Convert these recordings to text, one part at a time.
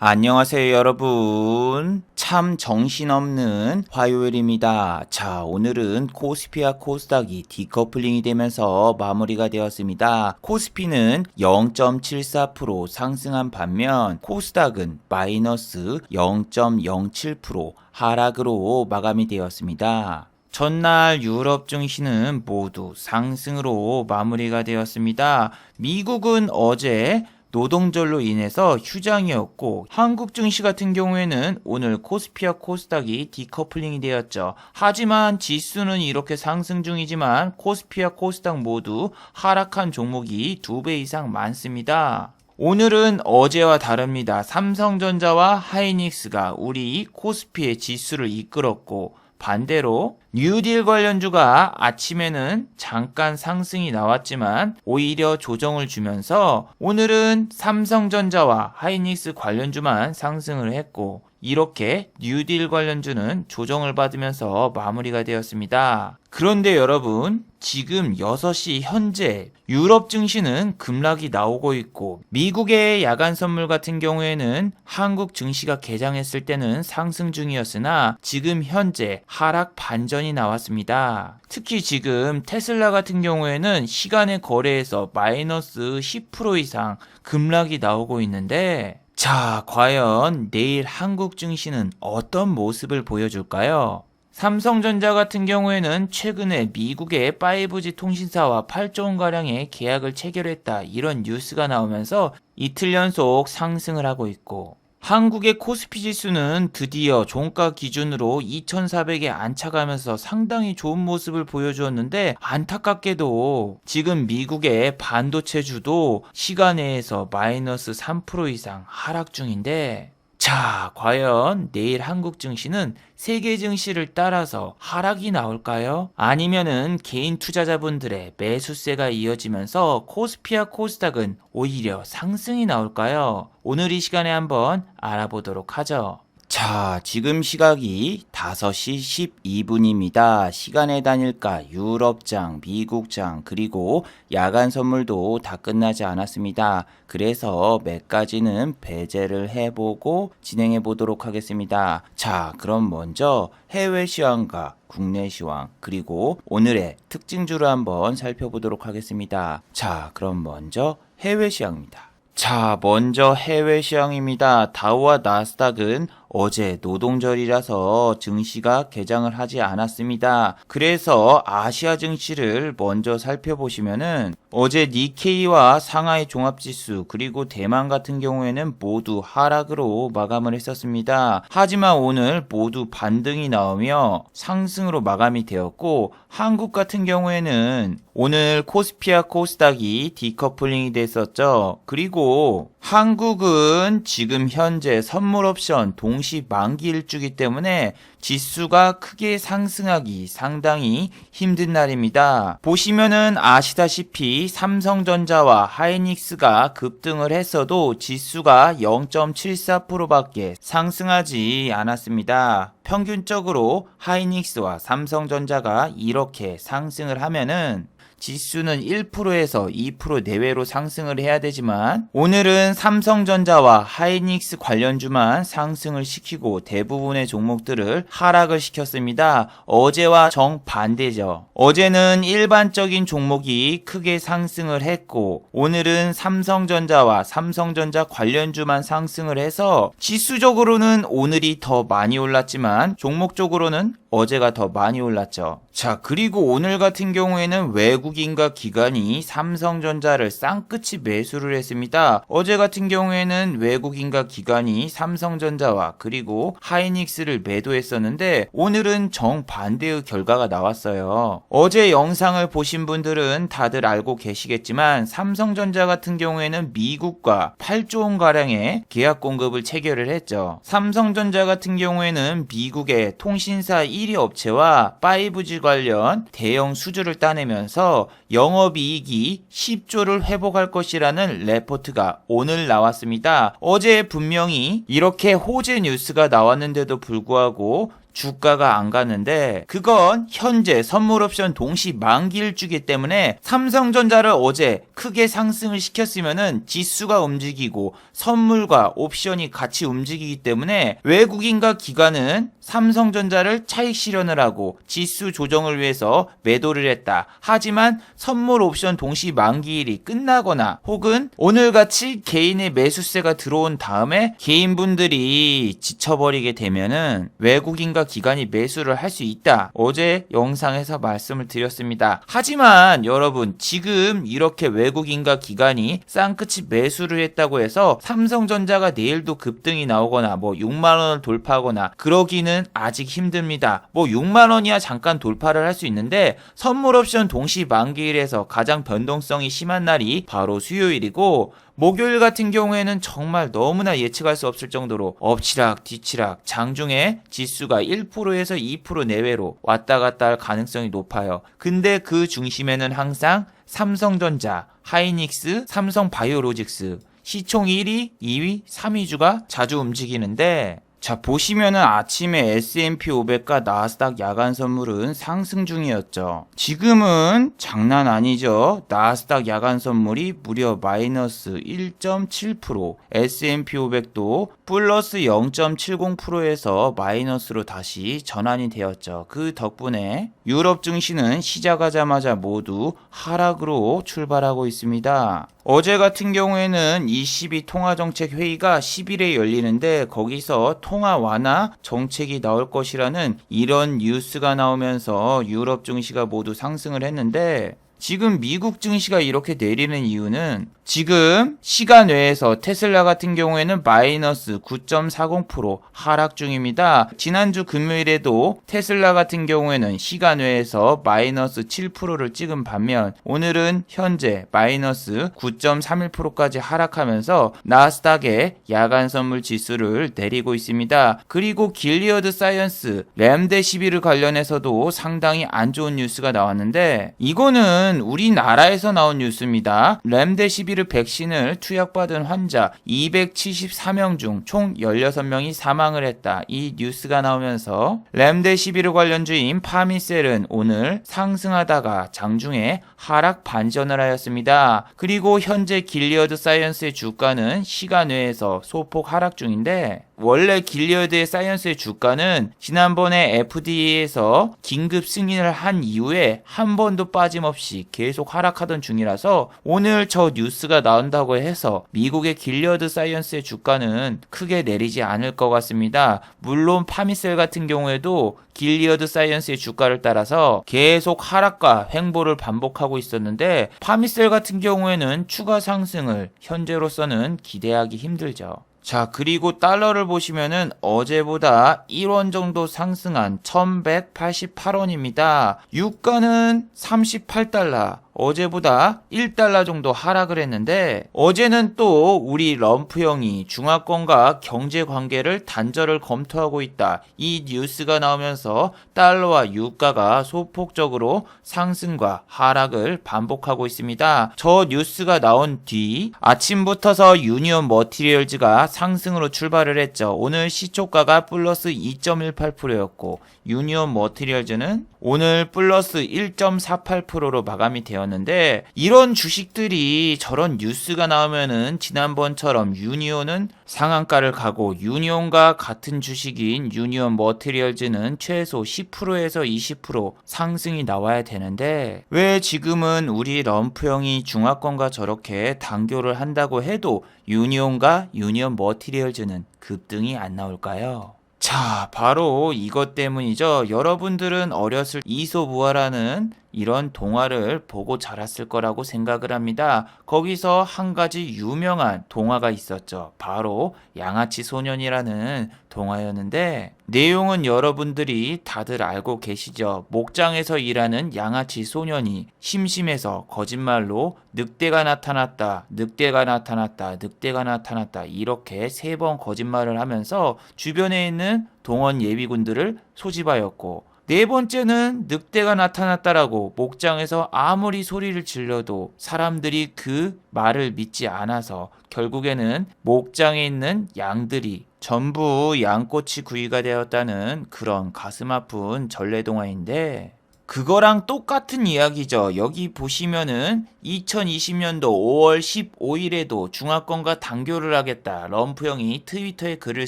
안녕하세요 여러분. 참 정신없는 화요일입니다. 자, 오늘은 코스피와 코스닥이 디커플링이 되면서 마무리가 되었습니다. 코스피는 0.74% 상승한 반면 코스닥은 마이너스 0.07% 하락으로 마감이 되었습니다. 전날 유럽 증시는 모두 상승으로 마무리가 되었습니다. 미국은 어제 노동절로 인해서 휴장이었고 한국 증시 같은 경우에는 오늘 코스피와 코스닥이 디커플링이 되었죠. 하지만 지수는 이렇게 상승 중이지만 코스피와 코스닥 모두 하락한 종목이 2배 이상 많습니다. 오늘은 어제와 다릅니다. 삼성전자와 하이닉스가 우리 코스피의 지수를 이끌었고 반대로 뉴딜 관련주가 아침에는 잠깐 상승이 나왔지만 오히려 조정을 주면서 오늘은 삼성전자와 하이닉스 관련주만 상승을 했고 이렇게 뉴딜 관련주는 조정을 받으면서 마무리가 되었습니다. 그런데 여러분, 지금 6시 현재 유럽 증시는 급락이 나오고 있고 미국의 야간 선물 같은 경우에는 한국 증시가 개장했을 때는 상승 중이었으나 지금 현재 하락 반전이 나왔습니다. 특히 지금 테슬라 같은 경우에는 시간의 거래에서 마이너스 10% 이상 급락이 나오고 있는데 자, 과연 내일 한국 증시는 어떤 모습을 보여줄까요? 삼성전자 같은 경우에는 최근에 미국의 5G 통신사와 8조 원가량의 계약을 체결했다 이런 뉴스가 나오면서 이틀 연속 상승을 하고 있고 한국의 코스피 지수는 드디어 종가 기준으로 2400에 안착하면서 상당히 좋은 모습을 보여주었는데 안타깝게도 지금 미국의 반도체주도 시간외에서 마이너스 3% 이상 하락 중인데 자, 과연 내일 한국 증시는 세계 증시를 따라서 하락이 나올까요? 아니면은 개인 투자자분들의 매수세가 이어지면서 코스피와 코스닥은 오히려 상승이 나올까요? 오늘 이 시간에 한번 알아보도록 하죠. 자, 지금 시각이 5시 12분입니다. 시간의 단일가 유럽장, 미국장, 그리고 야간 선물도 다 끝나지 않았습니다. 그래서 몇 가지는 배제를 해보고 진행해 보도록 하겠습니다. 자, 그럼 먼저 해외 시황과 국내 시황, 그리고 오늘의 특징주를 한번 살펴보도록 하겠습니다. 자, 그럼 먼저 해외 시황입니다. 자, 먼저 해외 시황입니다. 다우와 나스닥은 어제 노동절이라서 증시가 개장을 하지 않았습니다. 그래서 아시아 증시를 먼저 살펴보시면은 어제 니케이와 상하이 종합지수 그리고 대만 같은 경우에는 모두 하락으로 마감을 했었습니다. 하지만 오늘 모두 반등이 나오며 상승으로 마감이 되었고 한국 같은 경우에는 오늘 코스피와 코스닥이 디커플링이 됐었죠. 그리고 한국은 지금 현재 선물 옵션 동시 만기 일주기 때문에 지수가 크게 상승하기 상당히 힘든 날입니다. 보시면은 아시다시피 삼성전자와 하이닉스가 급등을 했어도 지수가 0.74%밖에 상승하지 않았습니다. 평균적으로 하이닉스와 삼성전자가 이렇게 상승을 하면은 지수는 1%에서 2% 내외로 상승을 해야 되지만 오늘은 삼성전자와 하이닉스 관련주만 상승을 시키고 대부분의 종목들을 하락을 시켰습니다. 어제와 정반대죠. 어제는 일반적인 종목이 크게 상승을 했고 오늘은 삼성전자와 삼성전자 관련주만 상승을 해서 지수적으로는 오늘이 더 많이 올랐지만 종목적으로는 어제가 더 많이 올랐죠. 자, 그리고 오늘 같은 경우에는 외국인과 기관이 삼성전자를 쌍끝이 매수를 했습니다. 어제 같은 경우에는 외국인과 기관이 삼성전자와 그리고 하이닉스를 매도했었는데 오늘은 정반대의 결과가 나왔어요. 어제 영상을 보신 분들은 다들 알고 계시겠지만 삼성전자 같은 경우에는 미국과 8조 원가량의 계약 공급을 체결을 했죠. 삼성전자 같은 경우에는 미국의 통신사 1위 업체와 5G 관련 대형 수주를 따내면서 영업이익이 10조를 회복할 것이라는 레포트가 오늘 나왔습니다. 어제 분명히 이렇게 호재 뉴스가 나왔는데도 불구하고 주가가 안 가는데 그건 현재 선물 옵션 동시 만기일주기 때문에 삼성전자를 어제 크게 상승을 시켰으면은 지수가 움직이고 선물과 옵션이 같이 움직이기 때문에 외국인과 기관은 삼성전자를 차익 실현을 하고 지수 조정을 위해서 매도를 했다. 하지만 선물 옵션 동시 만기일이 끝나거나 혹은 오늘같이 개인의 매수세가 들어온 다음에 개인분들이 지쳐버리게 되면은 외국인과 기관이 매수를 할 수 있다. 어제 영상에서 말씀을 드렸습니다. 하지만 여러분 지금 이렇게 외국인과 기관이 쌍끝이 매수를 했다고 해서 삼성전자가 내일도 급등이 나오거나 6만원을 돌파하거나 그러기는 아직 힘듭니다. 6만원이야 잠깐 돌파를 할 수 있는데 선물 옵션 동시 만기일에서 가장 변동성이 심한 날이 바로 수요일이고 목요일 같은 경우에는 정말 너무나 예측할 수 없을 정도로 엎치락 뒤치락 장중에 지수가 1%에서 2% 내외로 왔다 갔다 할 가능성이 높아요. 근데 그 중심에는 항상 삼성전자, 하이닉스, 삼성바이오로직스 시총 1위, 2위, 3위주가 자주 움직이는데 자 보시면은 아침에 S&P 500과 나스닥 야간 선물은 상승 중이었죠. 지금은 장난 아니죠. 나스닥 야간 선물이 무려 마이너스 1.7%, S&P 500도 플러스 0.70%에서 마이너스로 다시 전환이 되었죠. 그 덕분에 유럽 증시는 시작하자마자 모두 하락으로 출발하고 있습니다. 어제 같은 경우에는 ECB 통화정책회의가 10일에 열리는데 거기서 통화 완화 정책이 나올 것이라는 이런 뉴스가 나오면서 유럽 증시가 모두 상승을 했는데 지금 미국 증시가 이렇게 내리는 이유는 지금 시간 외에서 테슬라 같은 경우에는 마이너스 9.40% 하락 중입니다. 지난주 금요일에도 테슬라 같은 경우에는 시간 외에서 마이너스 7%를 찍은 반면 오늘은 현재 마이너스 9.31%까지 하락하면서 나스닥의 야간 선물 지수를 내리고 있습니다. 그리고 길리어드 사이언스 램데시비르 관련해서도 상당히 안 좋은 뉴스가 나왔는데 이거는 우리나라에서 나온 뉴스입니다. 램데시비르 백신을 투약받은 환자 274명 중 총 16명이 사망을 했다. 이 뉴스가 나오면서 램데시비르 관련주인 파미셀은 오늘 상승하다가 장중에 하락 반전을 하였습니다. 그리고 현재 길리어드 사이언스의 주가는 시간 외에서 소폭 하락 중인데 원래 길리어드의 사이언스의 주가는 지난번에 FDA에서 긴급 승인을 한 이후에 한 번도 빠짐없이 계속 하락하던 중이라서 오늘 저 뉴스가 나온다고 해서 미국의 길리어드 사이언스의 주가는 크게 내리지 않을 것 같습니다. 물론 파미셀 같은 경우에도 길리어드 사이언스의 주가를 따라서 계속 하락과 횡보를 반복하고 있었는데 파미셀 같은 경우에는 추가 상승을 현재로서는 기대하기 힘들죠. 자, 그리고 달러를 보시면은 어제보다 1원 정도 상승한 1188원입니다. 유가는 38달러. 어제보다 1달러 정도 하락을 했는데 어제는 또 우리 럼프 형이 중화권과 경제 관계를 단절을 검토하고 있다. 이 뉴스가 나오면서 달러와 유가가 소폭적으로 상승과 하락을 반복하고 있습니다. 저 뉴스가 나온 뒤 아침부터서 유니온 머티리얼즈가 상승으로 출발을 했죠. 오늘 시초가가 플러스 2.18%였고 유니온 머티리얼즈는 오늘 플러스 1.48%로 마감이 되었는데 이런 주식들이 저런 뉴스가 나오면은 지난번처럼 유니온은 상한가를 가고 유니온과 같은 주식인 유니온 머티리얼즈는 최소 10%에서 20% 상승이 나와야 되는데 왜 지금은 우리 럼프 형이 중화권과 저렇게 단교를 한다고 해도 유니온과 유니온 머티리얼즈는 급등이 안 나올까요? 자, 바로 이것 때문이죠. 여러분들은 어렸을 이소무화라는 이런 동화를 보고 자랐을 거라고 생각을 합니다. 거기서 한 가지 유명한 동화가 있었죠. 바로 양아치 소년이라는 동화였는데 내용은 여러분들이 다들 알고 계시죠. 목장에서 일하는 양아치 소년이 심심해서 거짓말로 늑대가 나타났다, 늑대가 나타났다, 늑대가 나타났다 이렇게 3번 거짓말을 하면서 주변에 있는 동원 예비군들을 소집하였고 네 번째는 늑대가 나타났다라고 목장에서 아무리 소리를 질러도 사람들이 그 말을 믿지 않아서 결국에는 목장에 있는 양들이 전부 양꼬치 구이가 되었다는 그런 가슴 아픈 전래동화인데, 그거랑 똑같은 이야기죠. 여기 보시면은 2020년도 5월 15일에도 중화권과 단교를 하겠다, 럼프 형이 트위터에 글을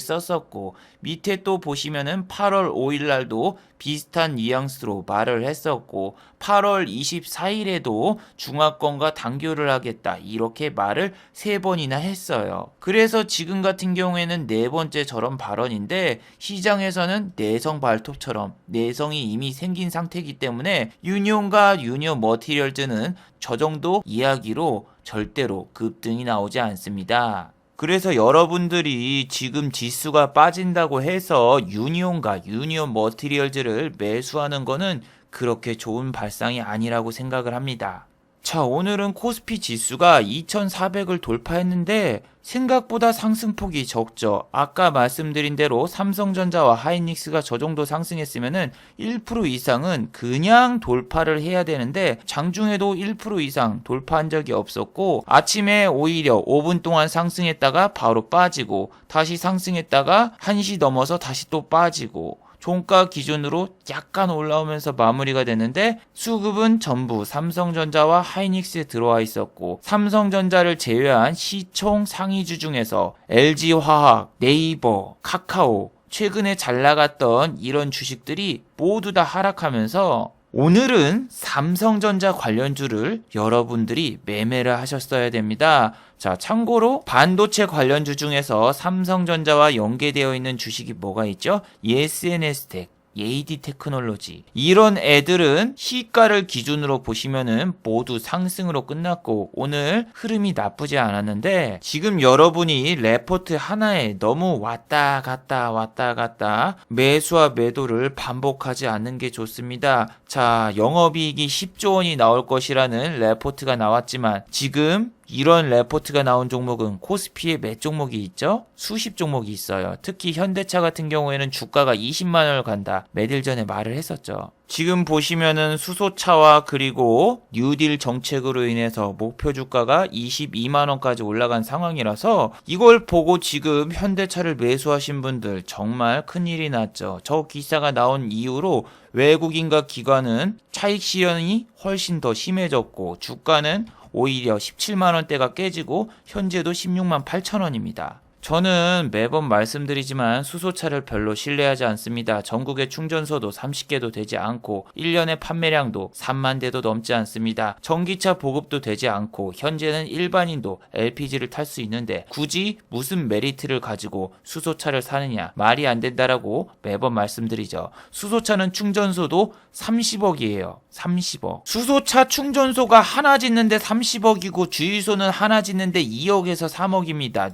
썼었고, 밑에 또 보시면은 8월 5일 날도 비슷한 뉘앙스로 말을 했었고, 8월 24일에도 중화권과 단교를 하겠다 이렇게 말을 3번이나 했어요. 그래서 지금 같은 경우에는 네 번째 저런 발언인데, 시장에서는 내성 발톱처럼 내성이 이미 생긴 상태이기 때문에 유니온과 유니온 머티리얼즈는 저 정도 이야기로 절대로 급등이 나오지 않습니다. 그래서 여러분들이 지금 지수가 빠진다고 해서 유니온과 유니온 머티리얼즈를 매수하는 거는 그렇게 좋은 발상이 아니라고 생각을 합니다. 자, 오늘은 코스피 지수가 2400을 돌파했는데 생각보다 상승폭이 적죠. 아까 말씀드린 대로 삼성전자와 하이닉스가 저 정도 상승했으면은 1% 이상은 그냥 돌파를 해야 되는데, 장중에도 1% 이상 돌파한 적이 없었고, 아침에 오히려 5분 동안 상승했다가 바로 빠지고, 다시 상승했다가 1시 넘어서 다시 또 빠지고, 종가 기준으로 약간 올라오면서 마무리가 됐는데, 수급은 전부 삼성전자와 하이닉스에 들어와 있었고, 삼성전자를 제외한 시총 상위주 중에서 LG화학, 네이버, 카카오, 최근에 잘 나갔던 이런 주식들이 모두 다 하락하면서 오늘은 삼성전자 관련주를 여러분들이 매매를 하셨어야 됩니다. 자, 참고로 반도체 관련주 중에서 삼성전자와 연계되어 있는 주식이 뭐가 있죠? ESNS텍, AD 테크놀로지, 이런 애들은 시가를 기준으로 보시면은 모두 상승으로 끝났고 오늘 흐름이 나쁘지 않았는데, 지금 여러분이 레포트 하나에 너무 왔다 갔다 매수와 매도를 반복하지 않는 게 좋습니다. 자, 영업이익이 10조 원이 나올 것이라는 레포트가 나왔지만 지금 이런 레포트가 나온 종목은 코스피에 몇 종목이 있죠? 수십 종목이 있어요. 특히 현대차 같은 경우에는 주가가 20만 원을 간다, 며칠 전에 말을 했었죠. 지금 보시면은 수소차와 그리고 뉴딜 정책으로 인해서 목표 주가가 22만 원까지 올라간 상황이라서, 이걸 보고 지금 현대차를 매수하신 분들 정말 큰일이 났죠. 저 기사가 나온 이후로 외국인과 기관은 차익 실현이 훨씬 더 심해졌고, 주가는 오히려 17만 원대가 깨지고 현재도 16만 8천 원입니다. 저는 매번 말씀드리지만 수소차를 별로 신뢰하지 않습니다. 전국의 충전소도 30개도 되지 않고 1년의 판매량도 3만 대도 넘지 않습니다. 전기차 보급도 되지 않고 현재는 일반인도 LPG를 탈 수 있는데 굳이 무슨 메리트를 가지고 수소차를 사느냐, 말이 안 된다라고 매번 말씀드리죠. 수소차는 충전소도 30억이에요. 30억. 수소차 충전소가 하나 짓는데 30억이고 주유소는 하나 짓는데 2억에서 3억입니다.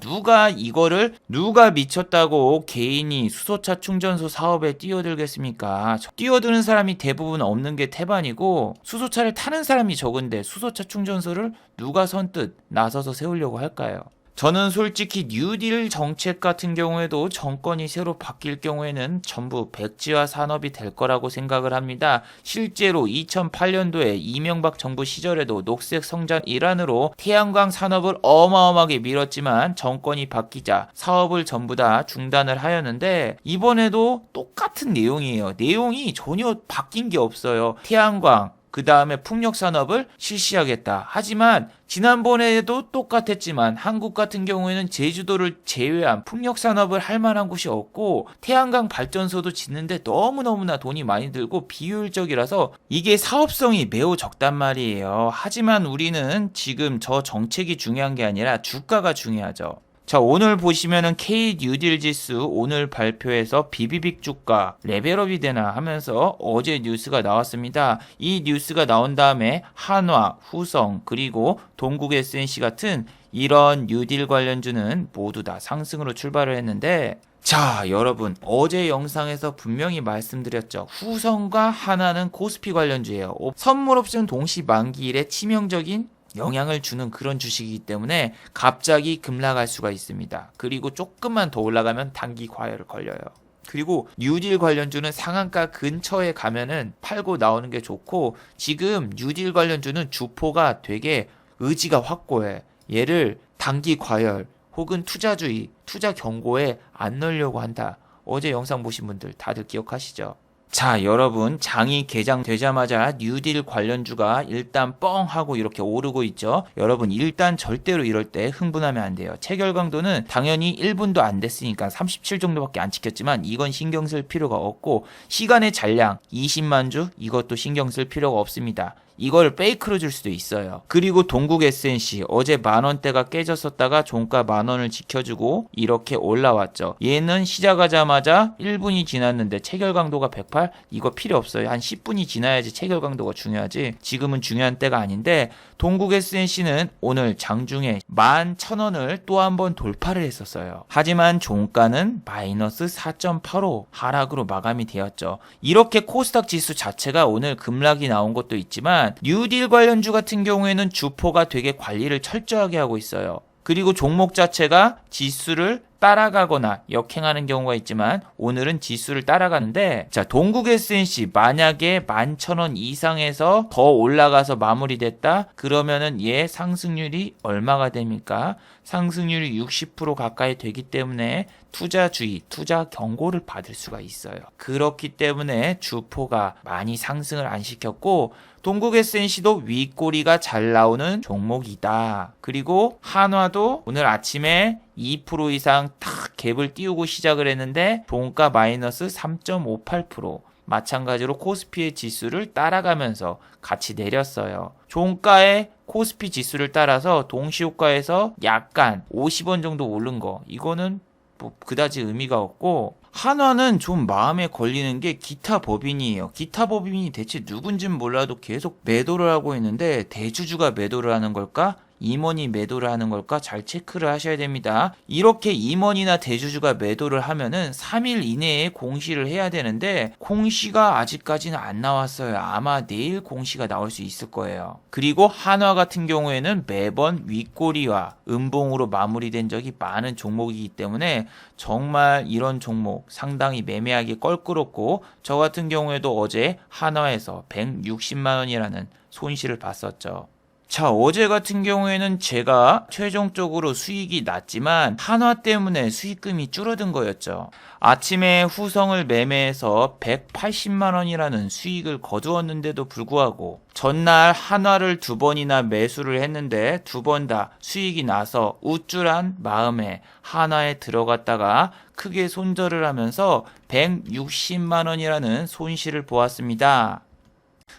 누가 미쳤다고 개인이 수소차 충전소 사업에 뛰어들겠습니까? 뛰어드는 사람이 대부분 없는 게 태반이고, 수소차를 타는 사람이 적은데 수소차 충전소를 누가 선뜻 나서서 세우려고 할까요? 저는 솔직히 뉴딜 정책 같은 경우에도 정권이 새로 바뀔 경우에는 전부 백지화 산업이 될 거라고 생각을 합니다. 실제로 2008년도에 이명박 정부 시절에도 녹색 성장 일환으로 태양광 산업을 어마어마하게 밀었지만 정권이 바뀌자 사업을 전부 다 중단을 하였는데, 이번에도 똑같은 내용이에요. 내용이 전혀 바뀐 게 없어요. 태양광, 그 다음에 풍력산업을 실시하겠다. 하지만 지난번에도 똑같았지만 한국 같은 경우에는 제주도를 제외한 풍력산업을 할 만한 곳이 없고, 태양광 발전소도 짓는데 너무너무나 돈이 많이 들고 비효율적이라서 이게 사업성이 매우 적단 말이에요. 하지만 우리는 지금 저 정책이 중요한 게 아니라 주가가 중요하죠. 자, 오늘 보시면은 K 뉴딜 지수 오늘 발표해서 비비빅 주가 레벨업이 되나 하면서 어제 뉴스가 나왔습니다. 이 뉴스가 나온 다음에 한화, 후성, 그리고 동국 SNC 같은 이런 뉴딜 관련주는 모두 다 상승으로 출발을 했는데, 자, 여러분, 어제 영상에서 분명히 말씀드렸죠. 후성과 한화는 코스피 관련주예요. 선물 옵션 동시 만기일에 치명적인 영향을 주는 그런 주식이기 때문에 갑자기 급락할 수가 있습니다. 그리고 조금만 더 올라가면 단기 과열을 걸려요. 그리고 뉴딜 관련주는 상한가 근처에 가면은 팔고 나오는 게 좋고, 지금 뉴딜 관련주는 주포가 되게 의지가 확고해. 얘를 단기 과열 혹은 투자주의, 투자 경고에 안 넣으려고 한다. 어제 영상 보신 분들 다들 기억하시죠? 자, 여러분, 장이 개장되자마자 뉴딜 관련주가 일단 뻥 하고 이렇게 오르고 있죠. 여러분, 일단 절대로 이럴 때 흥분하면 안 돼요. 체결 강도는 당연히 1분도 안 됐으니까 37 정도밖에 안 찍혔지만 이건 신경 쓸 필요가 없고, 시간의 잔량 20만 주 이것도 신경 쓸 필요가 없습니다. 이걸 페이크로 줄 수도 있어요. 그리고 동국 SNC 어제 만원대가 깨졌었다가 종가 만원을 지켜주고 이렇게 올라왔죠. 얘는 시작하자마자 1분이 지났는데 체결 강도가 108? 이거 필요 없어요. 한 10분이 지나야지 체결 강도가 중요하지. 지금은 중요한 때가 아닌데, 동국 SNC는 오늘 장중에 11,000원을 또 한 번 돌파를 했었어요. 하지만 종가는 마이너스 4.85 하락으로 마감이 되었죠. 이렇게 코스닥 지수 자체가 오늘 급락이 나온 것도 있지만, 뉴딜 관련주 같은 경우에는 주포가 되게 관리를 철저하게 하고 있어요. 그리고 종목 자체가 지수를 따라가거나 역행하는 경우가 있지만 오늘은 지수를 따라가는데, 자, 동국 SNC 만약에 11,000원 이상에서 더 올라가서 마무리됐다 그러면은 얘 상승률이 얼마가 됩니까? 상승률이 60% 가까이 되기 때문에 투자주의, 투자 경고를 받을 수가 있어요. 그렇기 때문에 주포가 많이 상승을 안 시켰고, 동국 SNC도 윗꼬리가 잘 나오는 종목이다. 그리고 한화도 오늘 아침에 2% 이상 탁 갭을 띄우고 시작을 했는데 종가 마이너스 3.58%, 마찬가지로 코스피의 지수를 따라가면서 같이 내렸어요. 종가의 코스피 지수를 따라서 동시효과에서 약간 50원 정도 오른 거, 이거는 뭐 그다지 의미가 없고, 한화는 좀 마음에 걸리는 게 기타 법인이에요. 기타 법인이 대체 누군진 몰라도 계속 매도를 하고 있는데, 대주주가 매도를 하는 걸까? 임원이 매도를 하는 걸까? 잘 체크를 하셔야 됩니다. 이렇게 임원이나 대주주가 매도를 하면은 3일 이내에 공시를 해야 되는데 공시가 아직까지는 안 나왔어요. 아마 내일 공시가 나올 수 있을 거예요. 그리고 한화 같은 경우에는 매번 윗꼬리와 음봉으로 마무리된 적이 많은 종목이기 때문에 정말 이런 종목 상당히 매매하기 껄끄럽고, 저 같은 경우에도 어제 한화에서 160만 원이라는 손실을 봤었죠. 자, 어제 같은 경우에는 제가 최종적으로 수익이 났지만 한화 때문에 수익금이 줄어든 거였죠. 아침에 후성을 매매해서 180만 원이라는 수익을 거두었는데도 불구하고 전날 한화를 2번이나 매수를 했는데 2번 다 수익이 나서 우쭐한 마음에 한화에 들어갔다가 크게 손절을 하면서 160만 원이라는 손실을 보았습니다.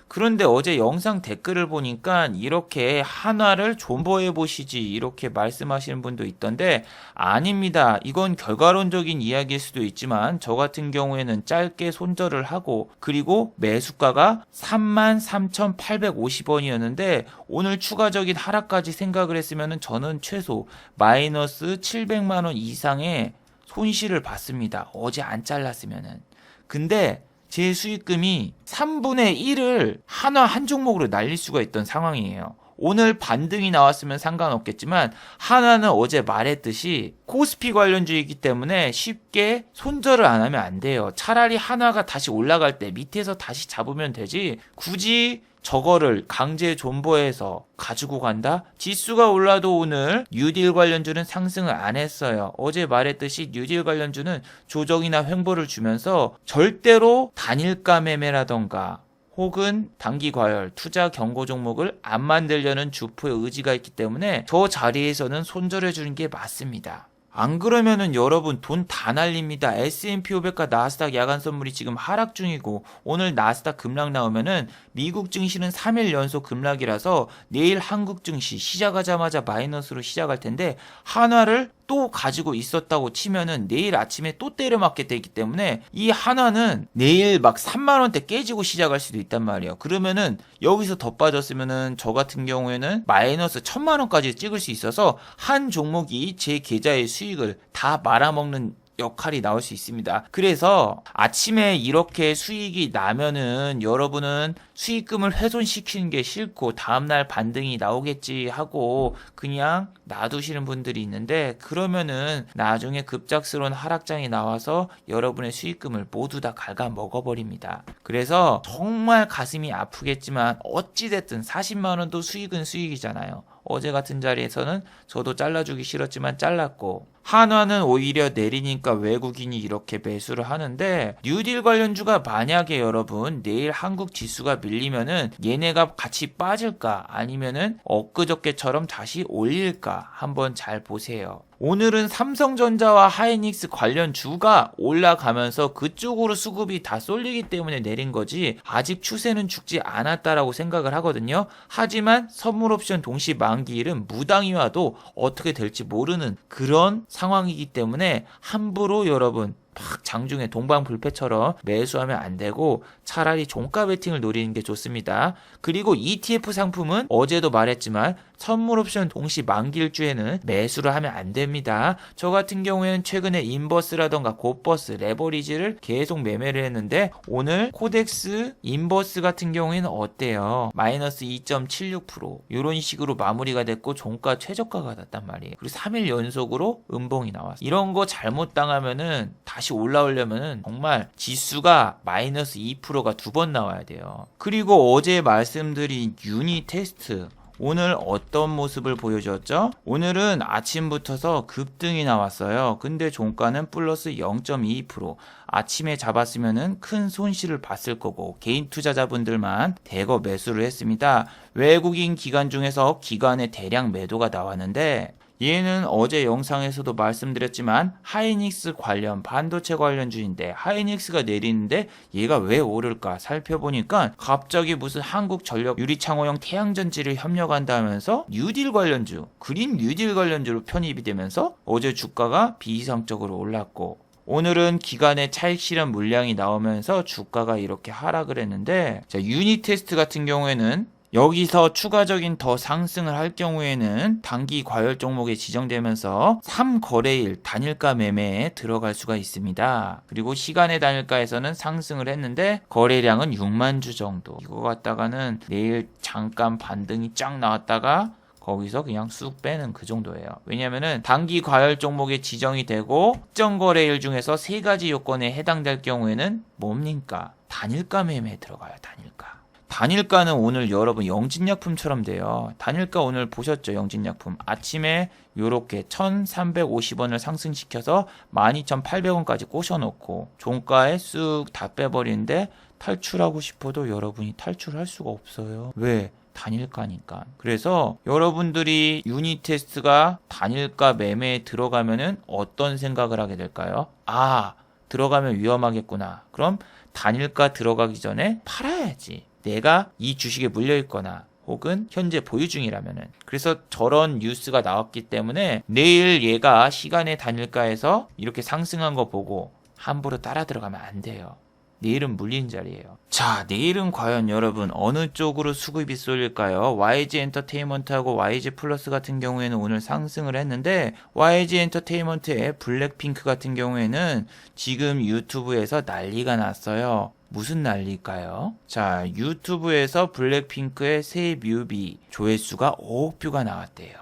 그런데 어제 영상 댓글을 보니까 이렇게 한화를 존버해 보시지 이렇게 말씀하시는 분도 있던데, 아닙니다. 이건 결과론적인 이야기일 수도 있지만 저 같은 경우에는 짧게 손절을 하고, 그리고 매수가가 33,850원이었는데 오늘 추가적인 하락까지 생각을 했으면 저는 최소 마이너스 700만 원 이상의 손실을 봤습니다. 어제 안 잘랐으면은. 근데 제 수익금이 3분의 1을 한화 한 종목으로 날릴 수가 있던 상황이에요. 오늘 반등이 나왔으면 상관없겠지만 한화는 어제 말했듯이 코스피 관련주이기 때문에 쉽게 손절을 안 하면 안 돼요. 차라리 한화가 다시 올라갈 때 밑에서 다시 잡으면 되지, 굳이 저거를 강제 존버해서 가지고 간다? 지수가 올라도 오늘 뉴딜 관련주는 상승을 안 했어요. 어제 말했듯이 뉴딜 관련주는 조정이나 횡보를 주면서 절대로 단일가 매매라던가 혹은 단기 과열, 투자 경고 종목을 안 만들려는 주포의 의지가 있기 때문에 저 자리에서는 손절해 주는 게 맞습니다. 안 그러면은 여러분 돈 다 날립니다. S&P 500과 나스닥 야간 선물이 지금 하락 중이고, 오늘 나스닥 급락 나오면은 미국 증시는 3일 연속 급락이라서 내일 한국 증시 시작하자마자 마이너스로 시작할 텐데, 한화를 또 가지고 있었다고 치면은 내일 아침에 또 때려맞게 되기 때문에 이 한화는 내일 막 3만 원대 깨지고 시작할 수도 있단 말이에요. 그러면은 여기서 더 빠졌으면은 저 같은 경우에는 마이너스 1,000만 원까지 찍을 수 있어서 한 종목이 제 계좌의 수익을 다 말아먹는 역할이 나올 수 있습니다. 그래서 아침에 이렇게 수익이 나면은 여러분은 수익금을 훼손시키는 게 싫고 다음날 반등이 나오겠지 하고 그냥 놔두시는 분들이 있는데, 그러면은 나중에 급작스러운 하락장이 나와서 여러분의 수익금을 모두 다 갉아 먹어버립니다. 그래서 정말 가슴이 아프겠지만 어찌됐든 40만 원도 수익은 수익이잖아요. 어제 같은 자리에서는 저도 잘라주기 싫었지만 잘랐고, 한화는 오히려 내리니까 외국인이 이렇게 매수를 하는데, 뉴딜 관련주가 만약에 여러분 내일 한국 지수가 밀리면은 얘네가 같이 빠질까 아니면은 엊그저께처럼 다시 올릴까 한번 잘 보세요. 오늘은 삼성전자와 하이닉스 관련 주가 올라가면서 그쪽으로 수급이 다 쏠리기 때문에 내린 거지, 아직 추세는 죽지 않았다라고 생각을 하거든요. 하지만 선물옵션 동시 만기일은 무당이 와도 어떻게 될지 모르는 그런 상황이기 때문에 함부로 여러분 막 장중에 동방불패처럼 매수하면 안 되고 차라리 종가 베팅을 노리는 게 좋습니다. 그리고 ETF 상품은 어제도 말했지만 선물옵션 동시 만기일주에는 매수를 하면 안 됩니다. 저 같은 경우에는 최근에 인버스라던가 곧버스, 레버리지를 계속 매매를 했는데, 오늘 코덱스 인버스 같은 경우에는 어때요? 마이너스 2.76% 이런 식으로 마무리가 됐고 종가 최저가가 났단 말이에요. 그리고 3일 연속으로 음봉이 나왔어요. 이런 거 잘못 당하면은 다시 올라오려면은 정말 지수가 마이너스 2%가 2번 나와야 돼요. 그리고 어제 말씀드린 유니 테스트, 오늘 어떤 모습을 보여줬죠? 오늘은 아침부터서 급등이 나왔어요. 근데 종가는 플러스 0.22%. 아침에 잡았으면은 큰 손실을 봤을 거고 개인 투자자분들만 대거 매수를 했습니다. 외국인 기관 중에서 기관의 대량 매도가 나왔는데, 얘는 어제 영상에서도 말씀드렸지만 하이닉스 관련 반도체 관련주인데, 하이닉스가 내리는데 얘가 왜 오를까 살펴보니까 갑자기 무슨 한국전력 유리창호형 태양전지를 협력한다면서 뉴딜 관련주, 그린 뉴딜 관련주로 편입이 되면서 어제 주가가 비이상적으로 올랐고, 오늘은 기간의 차익 실현 물량이 나오면서 주가가 이렇게 하락을 했는데, 자, 유니테스트 같은 경우에는 여기서 추가적인 더 상승을 할 경우에는 단기 과열 종목에 지정되면서 3거래일 단일가 매매에 들어갈 수가 있습니다. 그리고 시간의 단일가에서는 상승을 했는데 거래량은 6만 주 정도. 이거 갖다가는 내일 잠깐 반등이 쫙 나왔다가 거기서 그냥 쑥 빼는 그 정도예요. 왜냐면은 단기 과열 종목에 지정이 되고 특정 거래일 중에서 3가지 요건에 해당될 경우에는 뭡니까? 단일가 매매에 들어가요. 단일가. 단일가는 오늘 여러분 영진약품처럼 돼요. 단일가 오늘 보셨죠? 영진약품 아침에 요렇게 1350원을 상승시켜서 12800원까지 꼬셔놓고 종가에 쑥 다 빼버리는데, 탈출하고 싶어도 여러분이 탈출할 수가 없어요. 왜? 단일가니까. 그래서 여러분들이 유니테스트가 단일가 매매에 들어가면은 어떤 생각을 하게 될까요? 아, 들어가면 위험하겠구나. 그럼 단일가 들어가기 전에 팔아야지. 내가 이 주식에 물려있거나 혹은 현재 보유 중이라면은. 그래서 저런 뉴스가 나왔기 때문에 내일 얘가 시간의 단일가에서 이렇게 상승한 거 보고 함부로 따라 들어가면 안 돼요. 내일은 물린 자리예요. 자, 내일은 과연 여러분 어느 쪽으로 수급이 쏠릴까요? YG 엔터테인먼트하고 YG 플러스 같은 경우에는 오늘 상승을 했는데, YG 엔터테인먼트의 블랙핑크 같은 경우에는 지금 유튜브에서 난리가 났어요. 무슨 난리일까요? 자, 유튜브에서 블랙핑크의 새 뮤비 조회수가 5억 뷰가 나왔대요.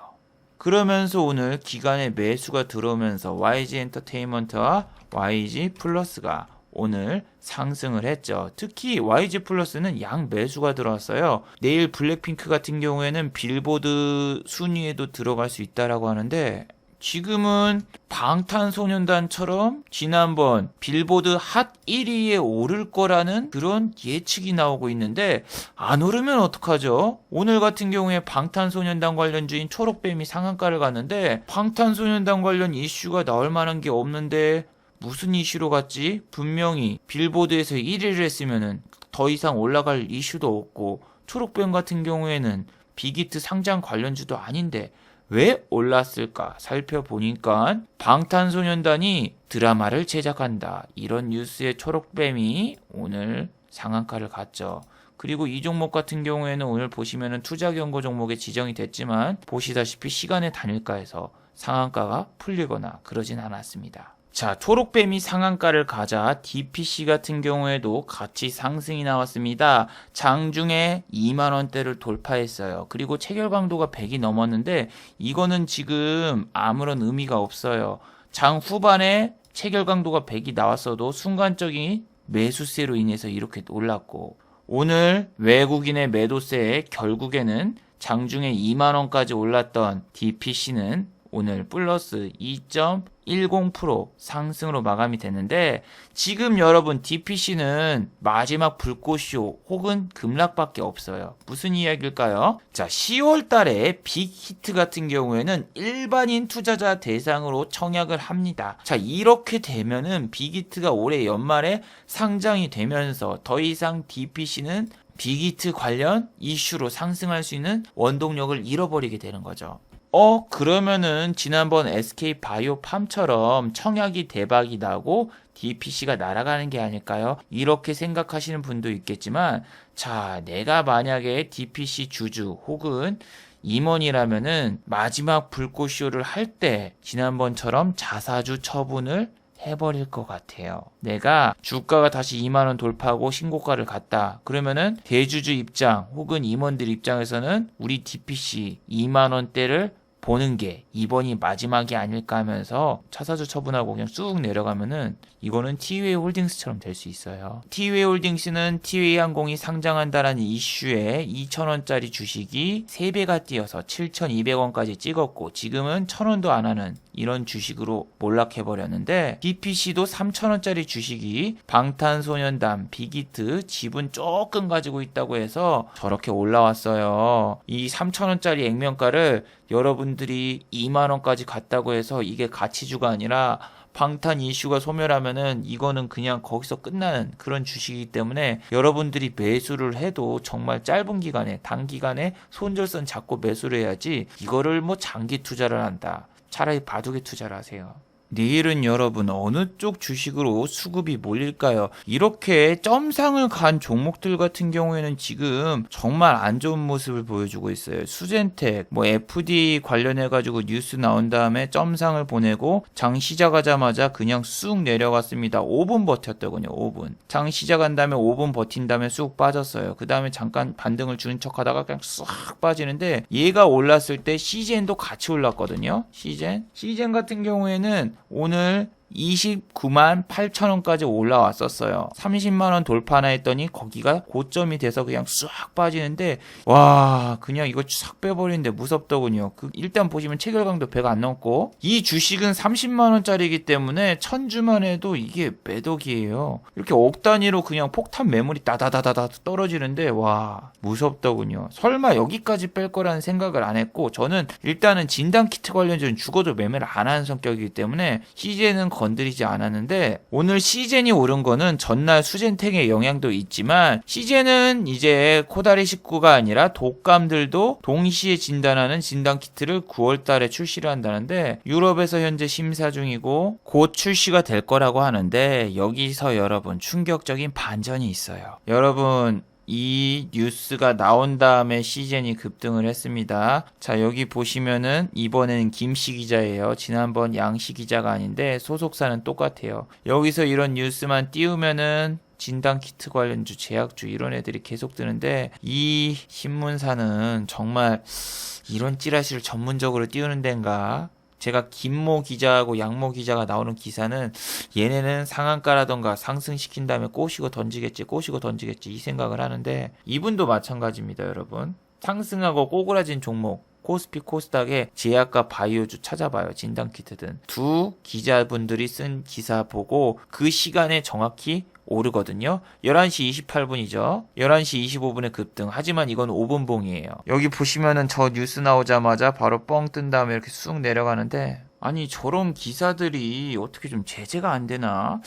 그러면서 오늘 기관의 매수가 들어오면서 YG 엔터테인먼트와 YG 플러스가 오늘 상승을 했죠. 특히 YG 플러스는 양 매수가 들어왔어요. 내일 블랙핑크 같은 경우에는 빌보드 순위에도 들어갈 수 있다라고 하는데, 지금은 방탄소년단처럼 지난번 빌보드 핫 1위에 오를 거라는 그런 예측이 나오고 있는데, 안 오르면 어떡하죠? 오늘 같은 경우에 방탄소년단 관련주인 초록뱀이 상한가를 갔는데, 방탄소년단 관련 이슈가 나올 만한 게 없는데 무슨 이슈로 갔지? 분명히 빌보드에서 1위를 했으면은 더 이상 올라갈 이슈도 없고, 초록뱀 같은 경우에는 빅히트 상장 관련주도 아닌데 왜 올랐을까 살펴보니까 방탄소년단이 드라마를 제작한다, 이런 뉴스에 초록뱀이 오늘 상한가를 갔죠. 그리고 이 종목 같은 경우에는 오늘 보시면은 투자 경고 종목에 지정이 됐지만 보시다시피 시간의 단일가에서 상한가가 풀리거나 그러진 않았습니다. 자, 초록뱀이 상한가를 가자 DPC 같은 경우에도 같이 상승이 나왔습니다. 장중에 2만원대를 돌파했어요. 그리고 체결 강도가 100이 넘었는데 이거는 지금 아무런 의미가 없어요. 장 후반에 체결 강도가 100이 나왔어도 순간적인 매수세로 인해서 이렇게 올랐고, 오늘 외국인의 매도세에 결국에는 장중에 2만원까지 올랐던 DPC는 오늘 플러스 2.10% 상승으로 마감이 됐는데, 지금 여러분 DPC는 마지막 불꽃쇼 혹은 급락밖에 없어요. 무슨 이야기일까요? 자, 10월 달에 빅히트 같은 경우에는 일반인 투자자 대상으로 청약을 합니다. 자, 이렇게 되면은 빅히트가 올해 연말에 상장이 되면서 더 이상 DPC는 빅히트 관련 이슈로 상승할 수 있는 원동력을 잃어버리게 되는 거죠. 그러면은 지난번 SK바이오팜처럼 청약이 대박이 나고 DPC가 날아가는 게 아닐까요? 이렇게 생각하시는 분도 있겠지만, 자, 내가 만약에 DPC 주주 혹은 임원이라면은 마지막 불꽃쇼를 할 때 지난번처럼 자사주 처분을 해버릴 것 같아요. 내가 주가가 다시 2만원 돌파하고 신고가를 갔다. 그러면은 대주주 입장 혹은 임원들 입장에서는 우리 DPC 2만원대를 보는 게 이번이 마지막이 아닐까 하면서 차사주 처분하고 그냥 쑥 내려가면은 이거는 티웨이 홀딩스처럼 될 수 있어요. 티웨이 홀딩스는 티웨이 항공이 상장한다라는 이슈에 2,000원짜리 주식이 3배가 뛰어서 7,200원까지 찍었고, 지금은 1,000원도 안 하는 이런 주식으로 몰락해버렸는데, DPC도 3,000원짜리 주식이 방탄소년단, 빅히트 지분 조금 가지고 있다고 해서 저렇게 올라왔어요. 이 3,000원짜리 액면가를 여러분들이 2만원까지 갔다고 해서 이게 가치주가 아니라 방탄 이슈가 소멸하면은 이거는 그냥 거기서 끝나는 그런 주식이기 때문에 여러분들이 매수를 해도 정말 짧은 기간에, 단기간에 손절선 잡고 매수를 해야지, 이거를 뭐 장기 투자를 한다. 차라리 바둑에 투자를 하세요. 내일은 여러분 어느 쪽 주식으로 수급이 몰릴까요? 이렇게 점상을 간 종목들 같은 경우에는 지금 정말 안 좋은 모습을 보여주고 있어요. 수젠텍, FD 관련해가지고 뉴스 나온 다음에 점상을 보내고 장 시작하자마자 그냥 쑥 내려갔습니다. 5분 버텼더군요. 5분. 장 시작한 다음에 5분 버틴 다음에 쑥 빠졌어요. 그 다음에 잠깐 반등을 주는 척 하다가 그냥 싹 빠지는데, 얘가 올랐을 때 시젠도 같이 올랐거든요. 시젠 같은 경우에는 오늘 29만 8천원까지 올라왔었어요. 30만원 돌파나 했더니 거기가 고점이 돼서 그냥 싹 빠지는데, 와, 그냥 이거 싹 빼버리는데 무섭더군요. 일단 보시면 체결강도 100 안 넘고, 이 주식은 30만원짜리이기 때문에 천주만 해도 이게 매덕이에요. 이렇게 억 단위로 그냥 폭탄 매물이 따다다다다 떨어지는데, 와, 무섭더군요. 설마 여기까지 뺄 거라는 생각을 안 했고, 저는 일단은 진단키트 관련주는 죽어도 매매를 안 하는 성격이기 때문에 시제는 건드리지 않았는데, 오늘 시젠이 오른 거는 전날 수젠텍의 영향도 있지만, 시젠은 이제 코다리 식구가 아니라 독감들도 동시에 진단하는 진단키트를 9월 달에 출시를 한다는데, 유럽에서 현재 심사 중이고 곧 출시가 될 거라고 하는데, 여기서 여러분 충격적인 반전이 있어요. 여러분, 이 뉴스가 나온 다음에 시젠이 급등을 했습니다. 자, 여기 보시면은 이번에는 김씨 기자예요. 지난번 양씨 기자가 아닌데 소속사는 똑같아요. 여기서 이런 뉴스만 띄우면은 진단키트 관련주, 제약주 이런 애들이 계속 뜨는데, 이 신문사는 정말 이런 찌라시를 전문적으로 띄우는 데인가? 제가 김모 기자하고 양모 기자가 나오는 기사는 얘네는 상한가라던가 상승시킨 다음에 꼬시고 던지겠지 이 생각을 하는데, 이분도 마찬가지입니다. 여러분, 상승하고 꼬그라진 종목 코스피 코스닥의 제약과 바이오주 찾아봐요. 진단키트든. 두 기자분들이 쓴 기사 보고 그 시간에 정확히 오르거든요. 11시 28분이죠. 11시 25분에 급등. 하지만 이건 5분 봉이에요. 여기 보시면은 저 뉴스 나오자마자 바로 뻥 뜬 다음에 이렇게 쑥 내려가는데, 아니 저런 기사들이 어떻게 좀 제재가 안 되나?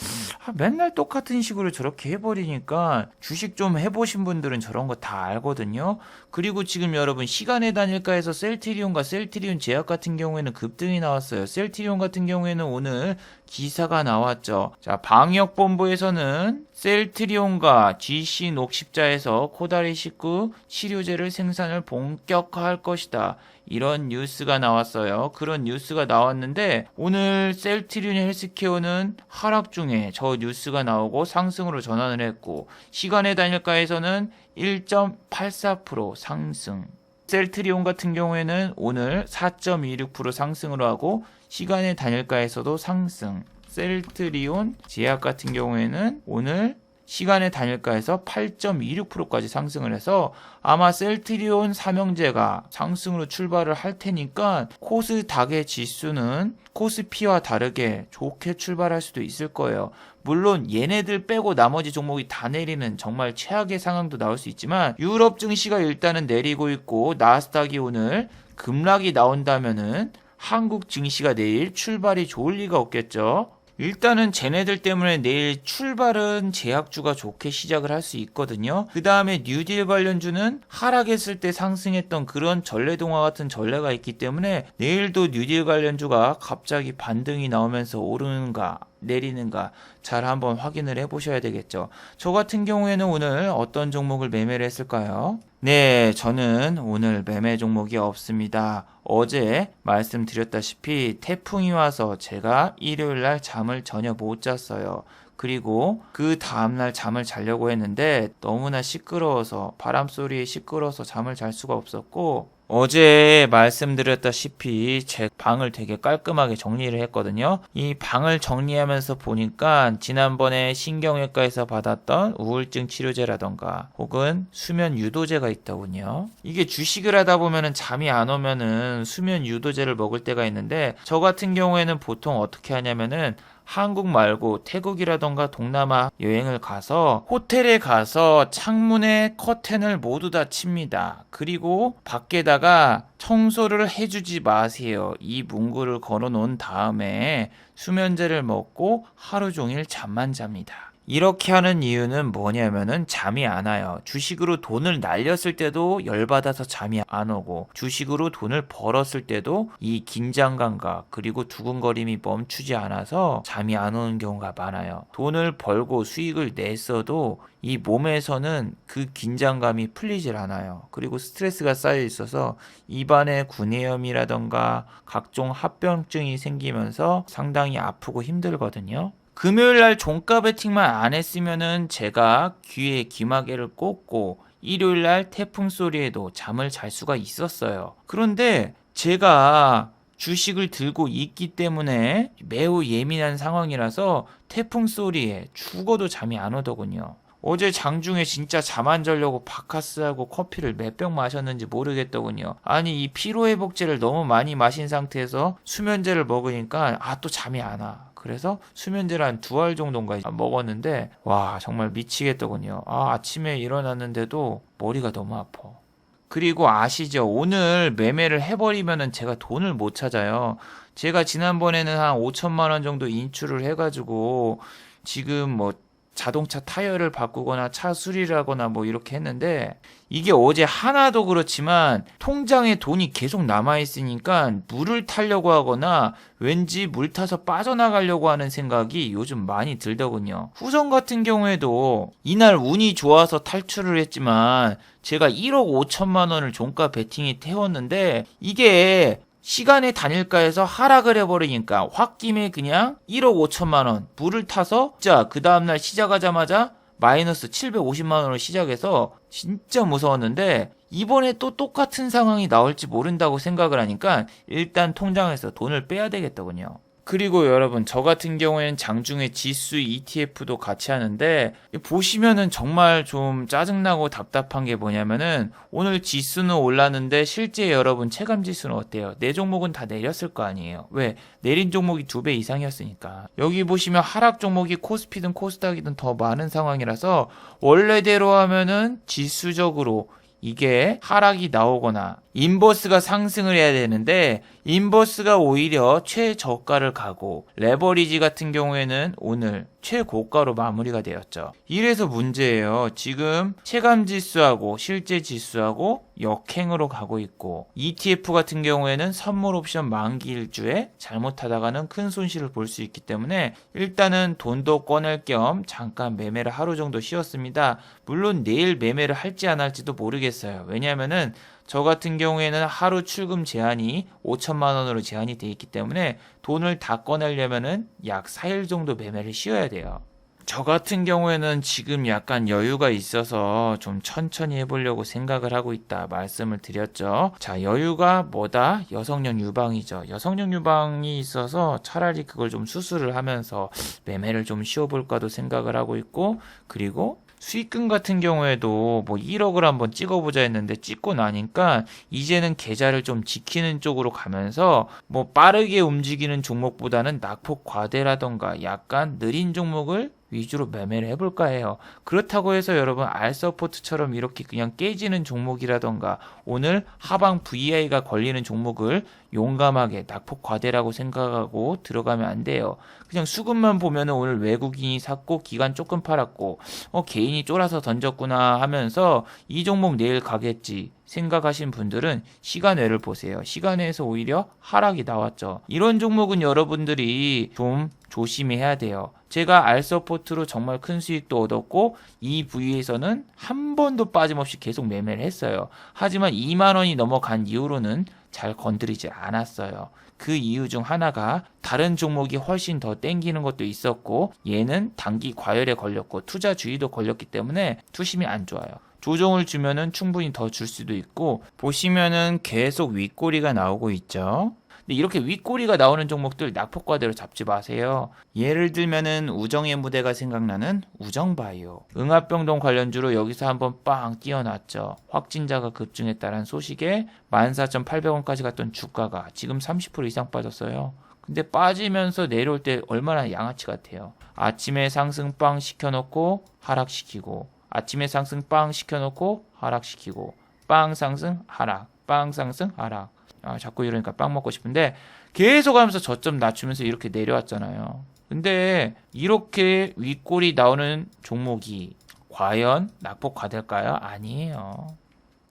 맨날 똑같은 식으로 저렇게 해버리니까 주식 좀 해보신 분들은 저런 거 다 알거든요. 그리고 지금 여러분 시간의 단일가에서 셀트리온과 셀트리온 제약 같은 경우에는 급등이 나왔어요. 셀트리온 같은 경우에는 오늘 기사가 나왔죠. 자, 방역본부에서는 셀트리온과 GC 녹십자에서 코다리19 치료제를 생산을 본격화할 것이다. 이런 뉴스가 나왔어요. 그런 뉴스가 나왔는데 오늘 셀트리온 헬스케어는 하락 중에 저 뉴스가 나오고 상승으로 전환을 했고 시간의 단일가에서는 1.84% 상승. 셀트리온 같은 경우에는 오늘 4.26% 상승으로 하고 시간의 단일가에서도 상승. 셀트리온 제약 같은 경우에는 오늘 시간의 단일가에서 8.26%까지 상승을 해서 아마 셀트리온 삼형제가 상승으로 출발을 할 테니까 코스닥의 지수는 코스피와 다르게 좋게 출발할 수도 있을 거예요. 물론 얘네들 빼고 나머지 종목이 다 내리는 정말 최악의 상황도 나올 수 있지만 유럽 증시가 일단은 내리고 있고 나스닥이 오늘 급락이 나온다면은 한국 증시가 내일 출발이 좋을 리가 없겠죠. 일단은 쟤네들 때문에 내일 출발은 제약주가 좋게 시작을 할 수 있거든요. 그 다음에 뉴딜 관련주는 하락했을 때 상승했던 그런 전래동화 같은 전례가 있기 때문에 내일도 뉴딜 관련주가 갑자기 반등이 나오면서 오르는가 내리는가 잘 한번 확인을 해보셔야 되겠죠. 저 같은 경우에는 오늘 어떤 종목을 매매를 했을까요? 네, 저는 오늘 매매 종목이 없습니다. 어제 말씀드렸다시피 태풍이 와서 제가 일요일날 잠을 전혀 못 잤어요. 그리고 그 다음날 잠을 자려고 했는데 너무나 시끄러워서 바람소리에 시끄러워서 잠을 잘 수가 없었고 어제 말씀드렸다시피 제 방을 되게 깔끔하게 정리를 했거든요. 이 방을 정리하면서 보니까 지난번에 신경외과에서 받았던 우울증 치료제라던가 혹은 수면 유도제가 있더군요. 이게 주식을 하다 보면은 잠이 안 오면은 수면 유도제를 먹을 때가 있는데 저 같은 경우에는 보통 어떻게 하냐면은 한국 말고 태국이라던가 동남아 여행을 가서 호텔에 가서 창문에 커튼을 모두 다 칩니다. 그리고 밖에다가 청소를 해주지 마세요. 이 문구를 걸어 놓은 다음에 수면제를 먹고 하루 종일 잠만 잡니다. 이렇게 하는 이유는 뭐냐면은 잠이 안 와요. 주식으로 돈을 날렸을 때도 열받아서 잠이 안 오고 주식으로 돈을 벌었을 때도 이 긴장감과 그리고 두근거림이 멈추지 않아서 잠이 안 오는 경우가 많아요. 돈을 벌고 수익을 냈어도 이 몸에서는 그 긴장감이 풀리질 않아요. 그리고 스트레스가 쌓여 있어서 입안에 구내염이라던가 각종 합병증이 생기면서 상당히 아프고 힘들거든요. 금요일날 종가 베팅만 안 했으면은 제가 귀에 귀마개를 꽂고 일요일날 태풍 소리에도 잠을 잘 수가 있었어요. 그런데 제가 주식을 들고 있기 때문에 매우 예민한 상황이라서 태풍 소리에 죽어도 잠이 안 오더군요. 어제 장중에 진짜 잠 안 자려고 바카스하고 커피를 몇 병 마셨는지 모르겠더군요. 아니 이 피로회복제를 너무 많이 마신 상태에서 수면제를 먹으니까 또 잠이 안 와. 그래서 수면제를 한 2알 정도인가 먹었는데 와 정말 미치겠더군요. 아침에 일어났는데도 머리가 너무 아파. 그리고 아시죠? 오늘 매매를 해버리면은 제가 돈을 못 찾아요. 제가 지난번에는 한 5천만 원 정도 인출을 해가지고 지금 뭐 자동차 타이어를 바꾸거나 차 수리를 하거나 뭐 이렇게 했는데 이게 어제 하나도 그렇지만 통장에 돈이 계속 남아있으니까 물을 타려고 하거나 왠지 물 타서 빠져나가려고 하는 생각이 요즘 많이 들더군요. 후성 같은 경우에도 이날 운이 좋아서 탈출을 했지만 제가 1억 5천만 원을 종가 베팅에 태웠는데 이게 시간의 단일가에서 하락을 해버리니까 홧김에 그냥 1억 5천만 원 물을 타서 진짜 그 다음날 시작하자마자 마이너스 750만 원으로 시작해서 진짜 무서웠는데 이번에 또 똑같은 상황이 나올지 모른다고 생각을 하니까 일단 통장에서 돈을 빼야 되겠더군요. 그리고 여러분 저 같은 경우에는 장중에 지수 ETF도 같이 하는데 보시면은 정말 좀 짜증나고 답답한 게 뭐냐면은 오늘 지수는 올랐는데 실제 여러분 체감 지수는 어때요? 내 종목은 다 내렸을 거 아니에요. 왜? 내린 종목이 2배 이상이었으니까. 여기 보시면 하락 종목이 코스피든 코스닥이든 더 많은 상황이라서 원래대로 하면은 지수적으로 이게 하락이 나오거나 인버스가 상승을 해야 되는데 인버스가 오히려 최저가를 가고 레버리지 같은 경우에는 오늘 최고가로 마무리가 되었죠. 이래서 문제예요. 지금 체감 지수하고 실제 지수하고 역행으로 가고 있고, ETF 같은 경우에는 선물 옵션 만기일주에 잘못하다가는 큰 손실을 볼 수 있기 때문에 일단은 돈도 꺼낼 겸 잠깐 매매를 하루 정도 쉬었습니다. 물론 내일 매매를 할지 안 할지도 모르겠어요. 왜냐하면은 저 같은 경우에는 하루 출금 제한이 5천만 원으로 제한이 돼 있기 때문에 돈을 다 꺼내려면은 약 4일 정도 매매를 쉬어야 돼요. 저 같은 경우에는 지금 약간 여유가 있어서 좀 천천히 해보려고 생각을 하고 있다 말씀을 드렸죠. 자, 여유가 뭐다? 여성용 유방이죠. 여성용 유방이 있어서 차라리 그걸 좀 수술을 하면서 매매를 좀 쉬어볼까도 생각을 하고 있고, 그리고 수익금 같은 경우에도 뭐 1억을 한번 찍어보자 했는데 찍고 나니까 이제는 계좌를 좀 지키는 쪽으로 가면서 뭐 빠르게 움직이는 종목보다는 낙폭 과대라던가 약간 느린 종목을 위주로 매매를 해볼까 해요. 그렇다고 해서 여러분 알서포트처럼 이렇게 그냥 깨지는 종목이라던가 오늘 하방 VI가 걸리는 종목을 용감하게 낙폭 과대라고 생각하고 들어가면 안 돼요. 그냥 수급만 보면은 오늘 외국인이 샀고 기관 조금 팔았고 개인이 쫄아서 던졌구나 하면서 이 종목 내일 가겠지 생각하신 분들은 시간외를 보세요. 시간외에서 오히려 하락이 나왔죠. 이런 종목은 여러분들이 좀 조심히 해야 돼요. 제가 알서포트로 정말 큰 수익도 얻었고 이 부위에서는 한 번도 빠짐없이 계속 매매를 했어요. 하지만 2만 원이 넘어간 이후로는 잘 건드리지 않았어요. 그 이유 중 하나가 다른 종목이 훨씬 더 땡기는 것도 있었고 얘는 단기 과열에 걸렸고 투자주의도 걸렸기 때문에 투심이 안 좋아요. 조정을 주면은 충분히 더 줄 수도 있고, 보시면은 계속 윗꼬리가 나오고 있죠. 근데 이렇게 윗꼬리가 나오는 종목들 낙폭과대로 잡지 마세요. 예를 들면은 우정의 무대가 생각나는 우정바이오. 응합병동 관련주로 여기서 한번 빵 뛰어났죠. 확진자가 급증했다는 소식에 14,800원까지 갔던 주가가 지금 30% 이상 빠졌어요. 근데 빠지면서 내려올 때 얼마나 양아치 같아요. 아침에 상승 빵 시켜놓고 하락시키고, 아침에 상승 빵 시켜놓고 하락시키고, 빵 상승 하락, 빵 상승 하락. 자꾸 이러니까 빵 먹고 싶은데 계속 하면서 저점 낮추면서 이렇게 내려왔잖아요. 근데 이렇게 윗골이 나오는 종목이 과연 낙폭 과대일까요? 아니에요.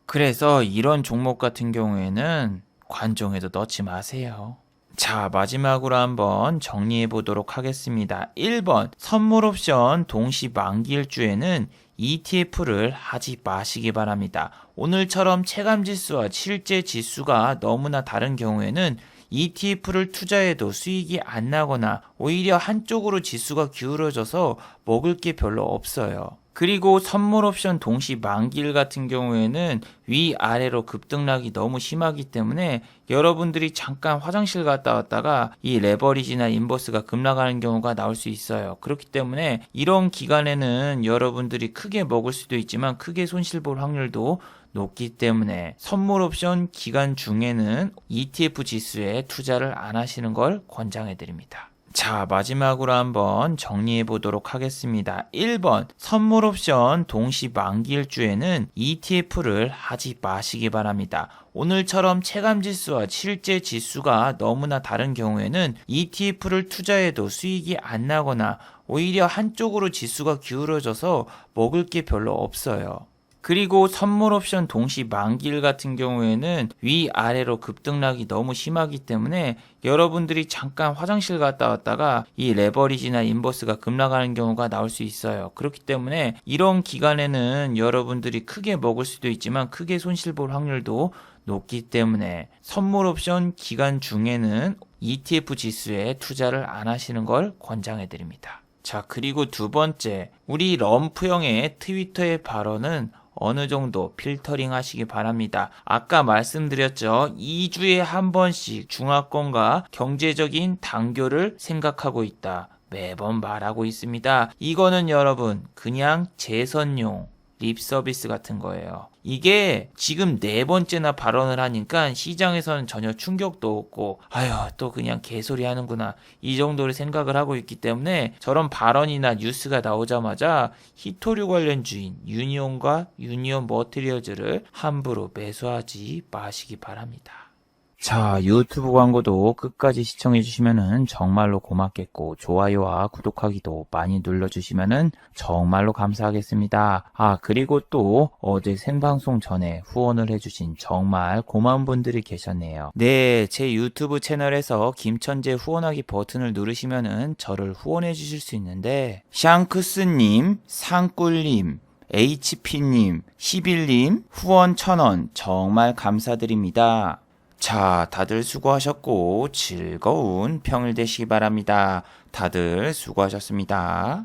그래서 이런 종목 같은 경우에는 관종에도 넣지 마세요. 자, 마지막으로 한번 정리해 보도록 하겠습니다. 1번 선물 옵션 동시 만기일주에는 ETF를 하지 마시기 바랍니다. 오늘처럼 체감지수와 실제 지수가 너무나 다른 경우에는 ETF를 투자해도 수익이 안 나거나 오히려 한쪽으로 지수가 기울어져서 먹을 게 별로 없어요. 그리고 선물 옵션 동시 만기일 같은 경우에는 위아래로 급등락이 너무 심하기 때문에 여러분들이 잠깐 화장실 갔다 왔다가 이 레버리지나 인버스가 급락하는 경우가 나올 수 있어요. 그렇기 때문에 이런 기간에는 여러분들이 크게 먹을 수도 있지만 크게 손실 볼 확률도 높기 때문에 선물 옵션 기간 중에는 ETF 지수에 투자를 안 하시는 걸 권장해 드립니다. 자, 마지막으로 한번 정리해 보도록 하겠습니다. 1번 선물 옵션 동시 만기일주에는 ETF를 하지 마시기 바랍니다. 오늘처럼 체감지수와 실제 지수가 너무나 다른 경우에는 ETF를 투자해도 수익이 안 나거나 오히려 한쪽으로 지수가 기울어져서 먹을 게 별로 없어요. 그리고 선물 옵션 동시 만기일 같은 경우에는 위아래로 급등락이 너무 심하기 때문에 여러분들이 잠깐 화장실 갔다 왔다가 이 레버리지나 인버스가 급락하는 경우가 나올 수 있어요. 그렇기 때문에 이런 기간에는 여러분들이 크게 먹을 수도 있지만 크게 손실 볼 확률도 높기 때문에 선물 옵션 기간 중에는 ETF 지수에 투자를 안 하시는 걸 권장해 드립니다. 자, 그리고 두 번째, 우리 럼프 형의 트위터의 발언은 어느 정도 필터링 하시기 바랍니다. 아까 말씀드렸죠. 2주에 한 번씩 중화권과 경제적인 단교를 생각하고 있다. 매번 말하고 있습니다. 이거는 여러분 그냥 재선용 립 서비스 같은 거예요. 이게 지금 4번째나 발언을 하니까 시장에서는 전혀 충격도 없고 아휴 또 그냥 개소리 하는구나 이 정도로 생각을 하고 있기 때문에 저런 발언이나 뉴스가 나오자마자 히토류 관련주인 유니온과 유니온 머티리얼즈를 함부로 매수하지 마시기 바랍니다. 자, 유튜브 광고도 끝까지 시청해주시면은 정말로 고맙겠고, 좋아요와 구독하기도 많이 눌러주시면은 정말로 감사하겠습니다. 아, 그리고 또 어제 생방송 전에 후원을 해주신 정말 고마운 분들이 계셨네요. 네, 제 유튜브 채널에서 김천재 후원하기 버튼을 누르시면은 저를 후원해주실 수 있는데, 샹크스님, 상꿀님, HP님, 11님, 후원 1000원 정말 감사드립니다. 자, 다들 수고하셨고 즐거운 평일 되시기 바랍니다. 다들 수고하셨습니다.